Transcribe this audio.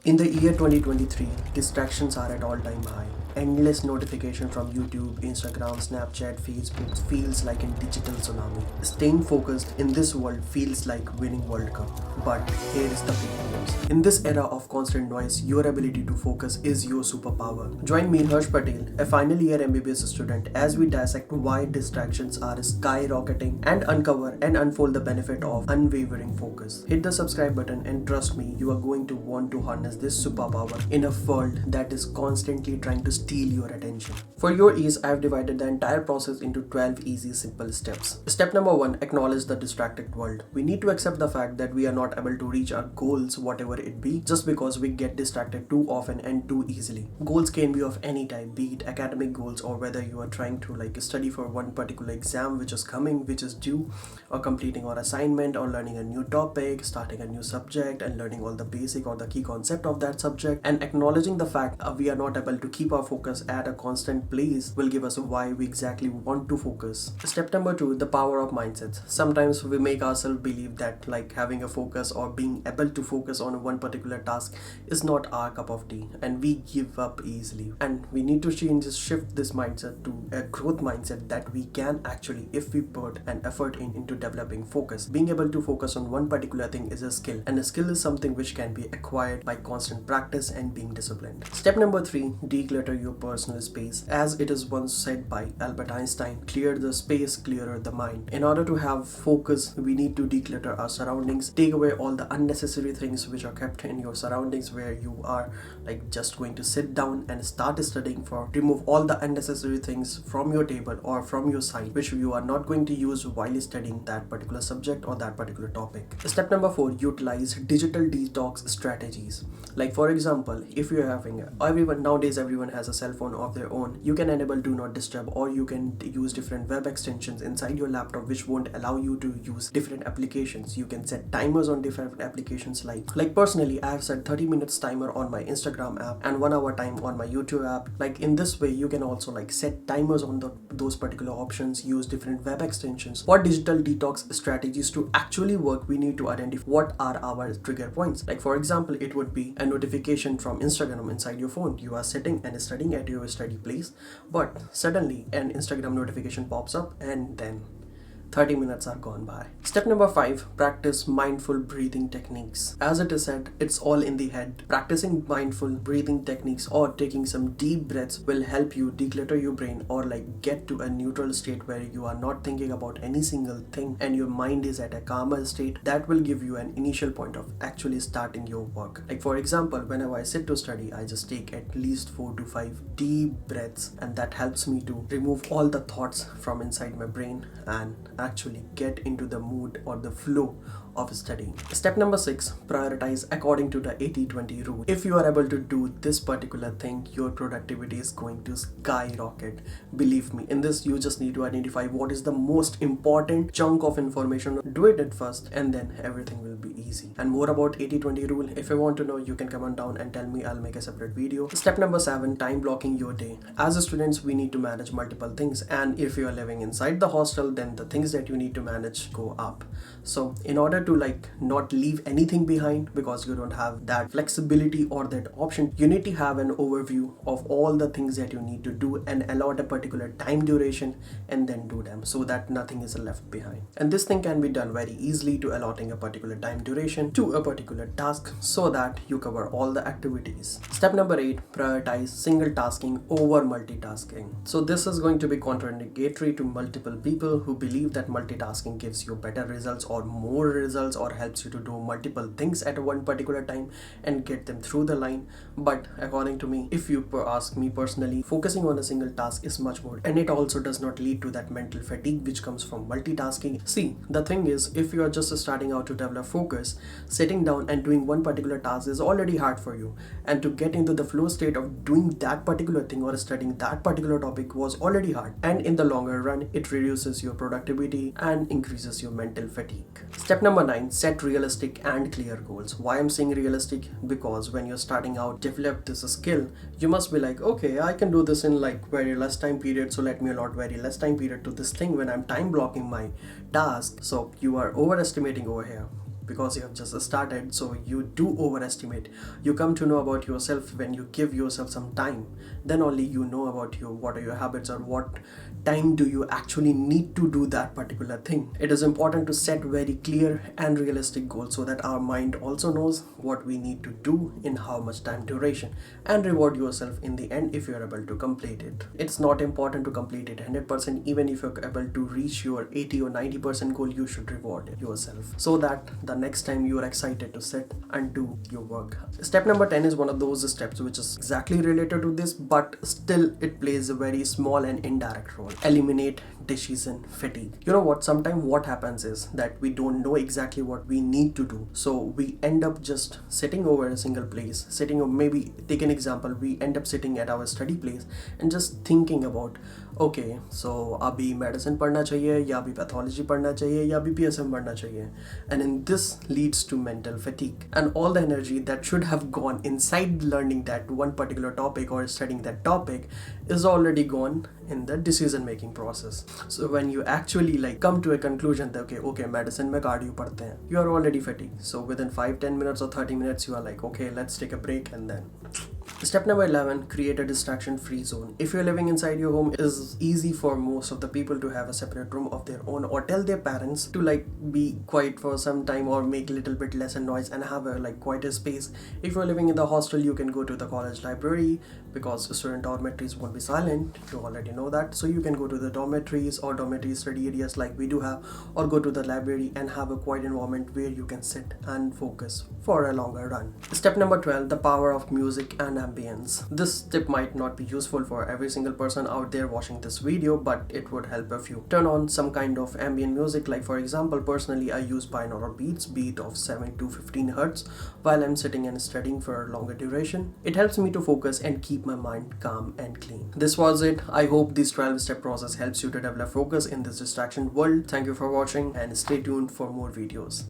In the year 2023, distractions are at all-time high. Endless notification from YouTube, Instagram, Snapchat, Facebook feels like a digital tsunami. Staying focused in this world feels like winning World Cup. But here is the big news. In this era of constant noise, your ability to focus is your superpower. Join me, Harsh Patel, a final year MBBS student, as we dissect why distractions are skyrocketing and uncover and unfold the benefit of unwavering focus. Hit the subscribe button and trust me, you are going to want to harness this superpower in a world that is constantly trying to steal your attention. For your ease, I have divided the entire process into 12 easy, simple steps. Step number 1, acknowledge the distracted world. We need to accept the fact that we are not able to reach our goals, whatever it be, just because we get distracted too often and too easily. Goals can be of any type, be it academic goals or whether you are trying to study for one particular exam which is coming, which is due, or completing our assignment, or learning a new topic, starting a new subject and learning all the basic or the key concept of that subject. And acknowledging the fact we are not able to keep our focus at a constant place will give us why we exactly want to focus. Step number 2, the power of mindsets. Sometimes we make ourselves believe that having a focus or being able to focus on one particular task is not our cup of tea, and we give up easily. And we need to shift this mindset to a growth mindset that we can actually, if we put an effort into developing focus. Being able to focus on one particular thing is a skill, and a skill is something which can be acquired by constant practice and being disciplined. Step number 3, declutter your personal space. As it is once said by Albert Einstein, clear the space, clearer the mind. In order to have focus, we need to declutter our surroundings, take away all the unnecessary things which are kept in your surroundings, where you are just going to sit down and start studying for. Remove all the unnecessary things from your table or from your side which you are not going to use while studying that particular subject or that particular topic. Step number 4, utilize digital detox strategies. For example, if you're having everyone has a cell phone of their own, you can enable do not disturb, or you can use different web extensions inside your laptop which won't allow you to use different applications. You can set timers on different applications. Like personally, I have set 30 minutes timer on my Instagram app and 1 hour time on my YouTube app. In this way, you can also set timers on those particular options, use different web extensions. For digital detox strategies to actually work, we need to identify what are our trigger points. For example, it would be a notification from Instagram inside your phone. You are sitting and studying at your study place, but suddenly an Instagram notification pops up and then 30 minutes are gone by. Step number 5, practice mindful breathing techniques. As it is said, it's all in the head. Practicing mindful breathing techniques or taking some deep breaths will help you declutter your brain, or get to a neutral state where you are not thinking about any single thing and your mind is at a calmer state. That will give you an initial point of actually starting your work. For example, whenever I sit to study, I just take at least 4 to 5 deep breaths, and that helps me to remove all the thoughts from inside my brain and actually get into the mood or the flow of studying. Step number 6, prioritize according to the 80-20 rule. If you are able to do this particular thing, your productivity is going to skyrocket. Believe me, in this you just need to identify what is the most important chunk of information. Do it at first and then everything will be easy. And more about 80-20 rule, if you want to know, you can comment down and tell me. I'll make a separate video. Step number 7, time blocking your day. As students, we need to manage multiple things, and if you are living inside the hostel, then the things that you need to manage go up. So in order to not leave anything behind, because you don't have that flexibility or that option, you need to have an overview of all the things that you need to do and allot a particular time duration and then do them, so that nothing is left behind. And this thing can be done very easily to allotting a particular time duration to a particular task so that you cover all the activities. Step number 8, prioritize single tasking over multitasking. So this is going to be contradictory to multiple people who believe that multitasking gives you better results or more results, or helps you to do multiple things at one particular time and get them through the line. But according to me, if you ask me personally, focusing on a single task is much more, and it also does not lead to that mental fatigue which comes from multitasking. See, the thing is, if you are just starting out to develop focus, sitting down and doing one particular task is already hard for you, and to get into the flow state of doing that particular thing or studying that particular topic was already hard, and in the longer run it reduces your productivity and increases your mental fatigue. Step number 9, set realistic and clear goals. Why I'm saying realistic? Because when you're starting out, develop this skill, you must be okay, I can do this in very less time period, so let me allot very less time period to this thing when I'm time blocking my task. So you are overestimating over here. because you have just started, so you do overestimate. You come to know about yourself when you give yourself some time. Then only you know about you, what are your habits, or what time do you actually need to do that particular thing. It is important to set very clear and realistic goals so that our mind also knows what we need to do in how much time duration, and reward yourself in the end if you are able to complete it. It's not important to complete it 100%. Even if you're able to reach your 80 or 90% goal, you should reward yourself so that the next time you are excited to sit and do your work. Step number 10 is one of those steps which is exactly related to this, but still it plays a very small and indirect role. Eliminate decision fatigue. You know what, sometimes what happens is that we don't know exactly what we need to do, so we end up just sitting over a single place, sitting, or maybe take an example, we end up sitting at our study place and just thinking about, okay, so अभी medicine पढ़ना चाहिए, या अभी pathology पढ़ना चाहिए, या अभी PSM पढ़ना चाहिए, and in this leads to mental fatigue, and all the energy that should have gone inside learning that one particular topic or studying that topic is already gone in the decision making process. So when you actually like come to a conclusion that okay medicine में cardio पढ़ते हैं, you are already fatigued. So within 5-10 minutes or 30 minutes you are like, okay, let's take a break. And then step number 11, create a distraction free zone. If you're living inside your home, it is easy for most of the people to have a separate room of their own, or tell their parents to like be quiet for some time or make a little bit lesser noise and have a like quieter space. If you're living in the hostel, you can go to the college library because student dormitories won't be silent. You already know that. So you can go to the dormitories or dormitory study areas like we do have, or go to the library and have a quiet environment where you can sit and focus for a longer run. Step number 12, the power of music and ambience. This tip might not be useful for every single person out there watching this video, but it would help a few. Turn on some kind of ambient music, like for example, personally I use binaural beat of 7 to 15 hertz while I'm sitting and studying for a longer duration. It helps me to focus and keep my mind calm and clean. This was it. I hope this 12-step process helps you to develop focus in this distraction world. Thank you for watching and stay tuned for more videos.